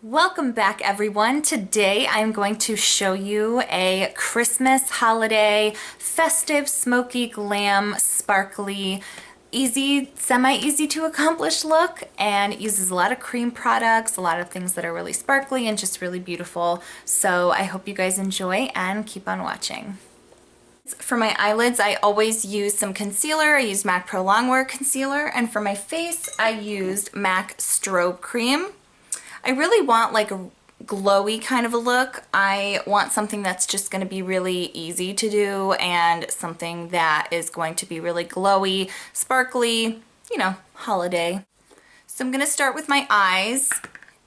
Welcome back, everyone. Today I'm going to show you a Christmas holiday festive smoky glam sparkly easy semi-easy to accomplish look, and it uses a lot of cream products, a lot of things that are really sparkly and just really beautiful. So I hope you guys enjoy and keep on watching. For my eyelids, I always use some concealer. I use MAC Pro Longwear concealer, and for my face I used MAC Strobe Cream. I really want like a glowy kind of a look. I want something that's just going to be really easy to do and something that is going to be really glowy, sparkly, holiday. So I'm going to start with my eyes,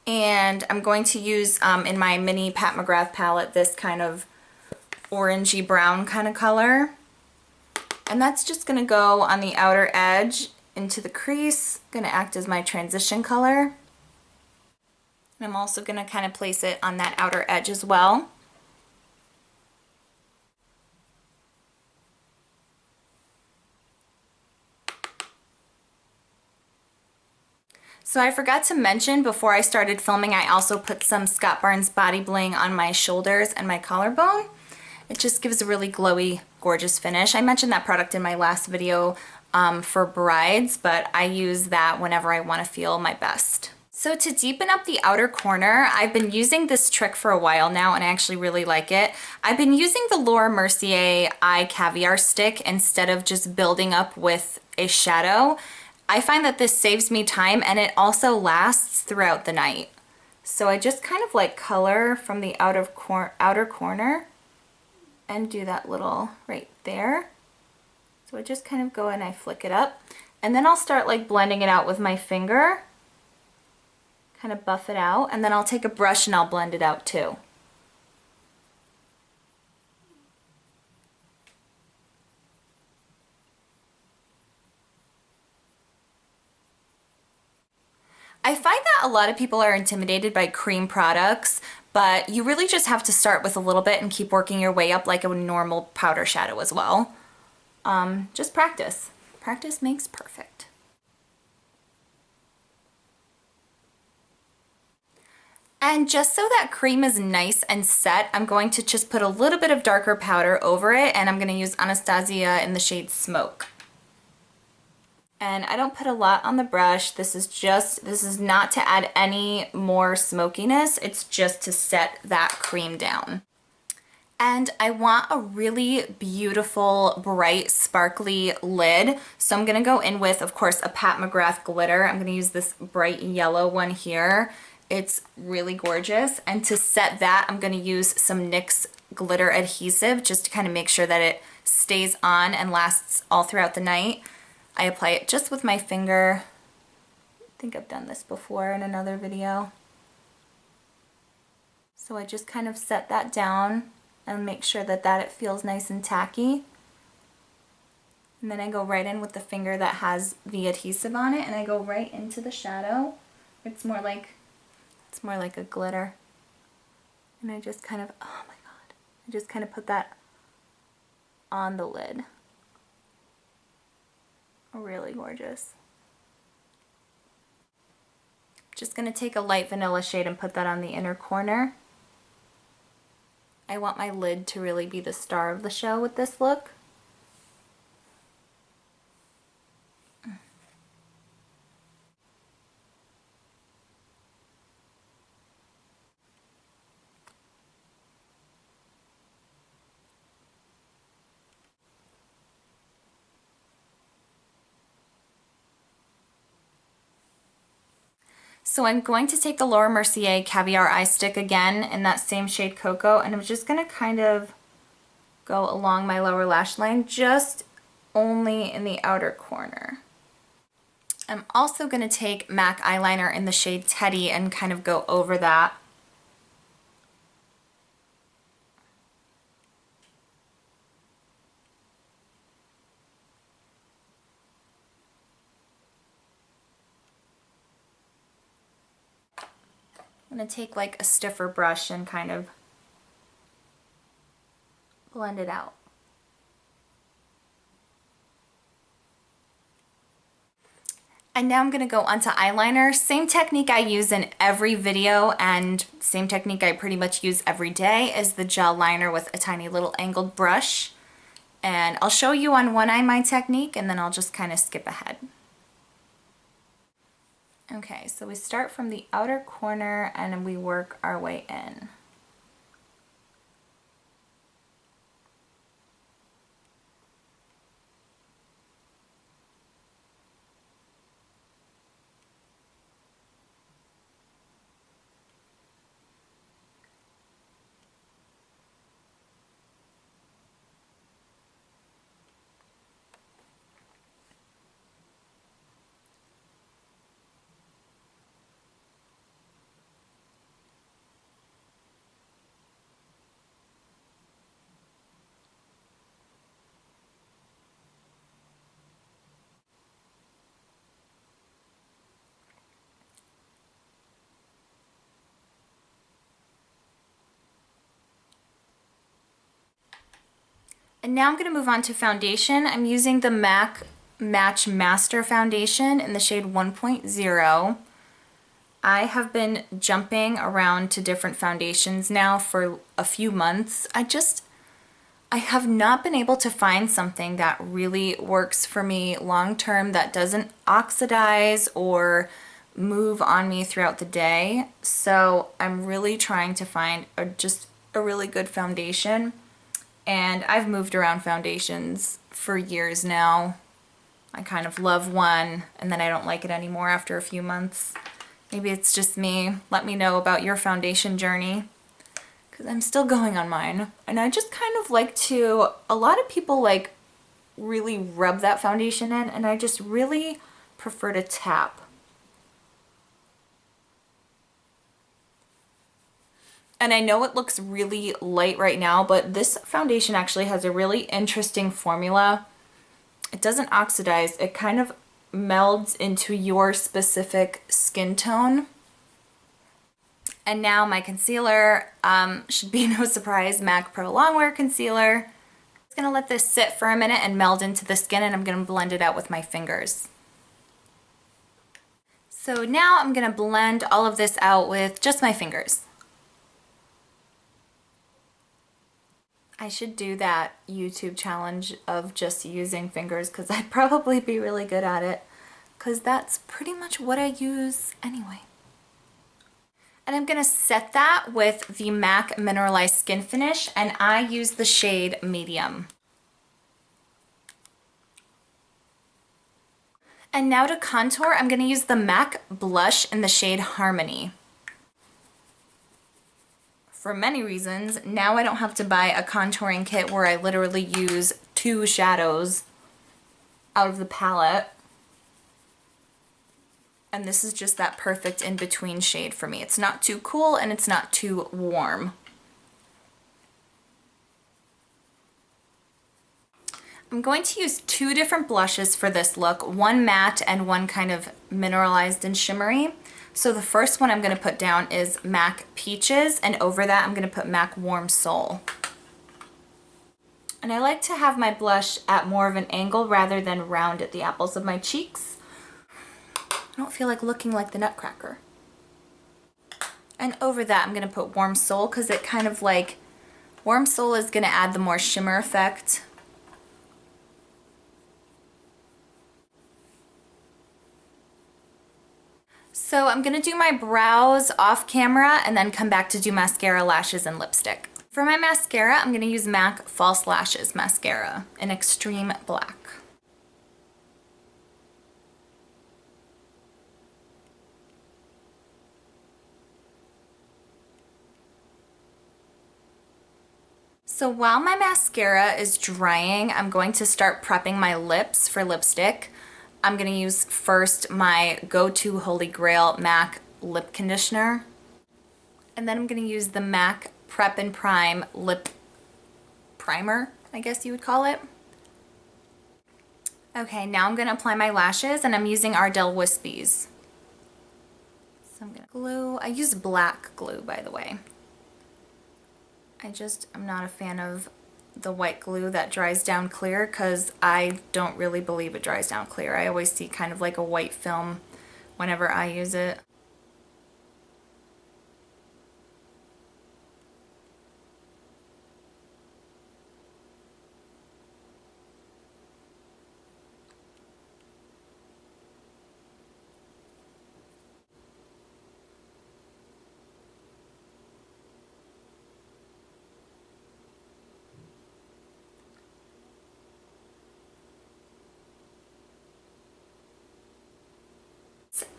and I'm going to use in my mini Pat McGrath palette this kind of orangey brown kind of color. And that's just going to go on the outer edge into the crease, going to act as my transition color. I'm also going to kind of place it on that outer edge as well. So I forgot to mention before I started filming, I also put some Scott Barnes Body Bling on my shoulders and my collarbone. It just gives a really glowy, gorgeous finish. I mentioned that product in my last video for brides, but I use that whenever I want to feel my best. So to deepen up the outer corner, I've been using this trick for a while now, and I actually really like it. I've been using the Laura Mercier Eye Caviar Stick instead of just building up with a shadow. I find that this saves me time, and it also lasts throughout the night. So I just kind of like color from the outer corner and do that little right there. So I just kind of go and I flick it up, and then I'll start like blending it out with my finger. Kind of buff it out, and then I'll take a brush and I'll blend it out too. I find that a lot of people are intimidated by cream products, but you really just have to start with a little bit and keep working your way up like a normal powder shadow as well. Just practice. Practice makes perfect. And just so that cream is nice and set, I'm going to just put a little bit of darker powder over it, and I'm going to use Anastasia in the shade Smoke. And I don't put a lot on the brush. This is not to add any more smokiness. It's just to set that cream down. And I want a really beautiful, bright, sparkly lid. So I'm going to go in with, of course, a Pat McGrath glitter. I'm going to use this bright yellow one here. It's really gorgeous. And to set that, I'm going to use some NYX glitter adhesive just to kind of make sure that it stays on and lasts all throughout the night. I apply it just with my finger. I think I've done this before in another video. So I just kind of set that down and make sure that it feels nice and tacky. And then I go right in with the finger that has the adhesive on it, and I go right into the shadow. It's more like a glitter. And I just kind of, oh my god, I just kind of put that on the lid. Really gorgeous. Just going to take a light vanilla shade and put that on the inner corner. I want my lid to really be the star of the show with this look. So I'm going to take the Laura Mercier Caviar Eye Stick again in that same shade Cocoa, and I'm just going to kind of go along my lower lash line, just only in the outer corner. I'm also going to take MAC eyeliner in the shade Teddy and kind of go over that. I'm going to take like a stiffer brush and kind of blend it out. And now I'm gonna go onto eyeliner. Same technique I use in every video and same technique I pretty much use every day is the gel liner with a tiny little angled brush. And I'll show you on one eye my technique and then I'll just kind of skip ahead. Okay, so we start from the outer corner and we work our way in. And now I'm going to move on to foundation. I'm using the MAC Match Master Foundation in the shade 1.0. I have been jumping around to different foundations now for a few months. I have not been able to find something that really works for me long term that doesn't oxidize or move on me throughout the day. So I'm really trying to find just a really good foundation. And I've moved around foundations for years now. I kind of love one and then I don't like it anymore after a few months. Maybe it's just me. Let me know about your foundation journey because I'm still going on mine. And I just kind of like to, a lot of people like really rub that foundation in and I just really prefer to tap. And I know it looks really light right now, but this foundation actually has a really interesting formula. It doesn't oxidize, it kind of melds into your specific skin tone. And now my concealer, should be no surprise, MAC Pro Longwear Concealer. I'm just gonna let this sit for a minute and meld into the skin and I'm gonna blend it out with my fingers. So now I'm gonna blend all of this out with just my fingers. I should do that YouTube challenge of just using fingers because I'd probably be really good at it because that's pretty much what I use anyway. And I'm going to set that with the MAC Mineralized Skin Finish and I use the shade Medium. And now to contour, I'm going to use the MAC Blush in the shade Harmony. For many reasons, now I don't have to buy a contouring kit where I literally use 2 shadows out of the palette. And this is just that perfect in-between shade for me. It's not too cool and it's not too warm. I'm going to use 2 different blushes for this look, one matte and one kind of mineralized and shimmery. So the first one I'm going to put down is MAC Peaches, and over that I'm going to put MAC Warm Soul. And I like to have my blush at more of an angle rather than round at the apples of my cheeks. I don't feel like looking like the Nutcracker. And over that I'm going to put Warm Soul because it kind of like, Warm Soul is going to add the more shimmer effect. So I'm going to do my brows off camera and then come back to do mascara, lashes, and lipstick. For my mascara, I'm going to use MAC False Lashes Mascara in Extreme Black. So while my mascara is drying, I'm going to start prepping my lips for lipstick. I'm going to use first my go-to Holy Grail MAC lip conditioner. And then I'm going to use the MAC Prep and Prime lip primer, I guess you would call it. Okay, now I'm going to apply my lashes and I'm using Ardell Wispies. So I'm going to glue. I use black glue, by the way. I'm not a fan of the white glue that dries down clear, because I don't really believe it dries down clear. I always see kind of like a white film whenever I use it.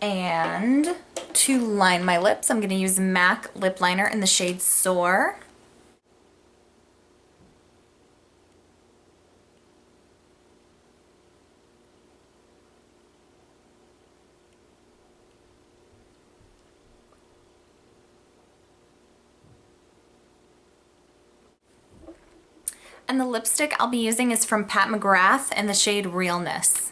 And to line my lips, I'm going to use MAC lip liner in the shade Soar. And the lipstick I'll be using is from Pat McGrath in the shade Realness.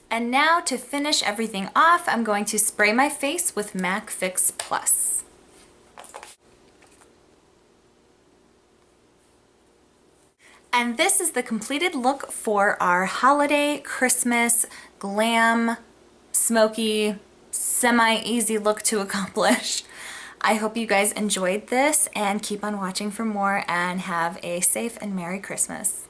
And now to finish everything off, I'm going to spray my face with MAC Fix Plus. And this is the completed look for our holiday, Christmas, glam, smoky, semi-easy look to accomplish. I hope you guys enjoyed this and keep on watching for more, and have a safe and Merry Christmas.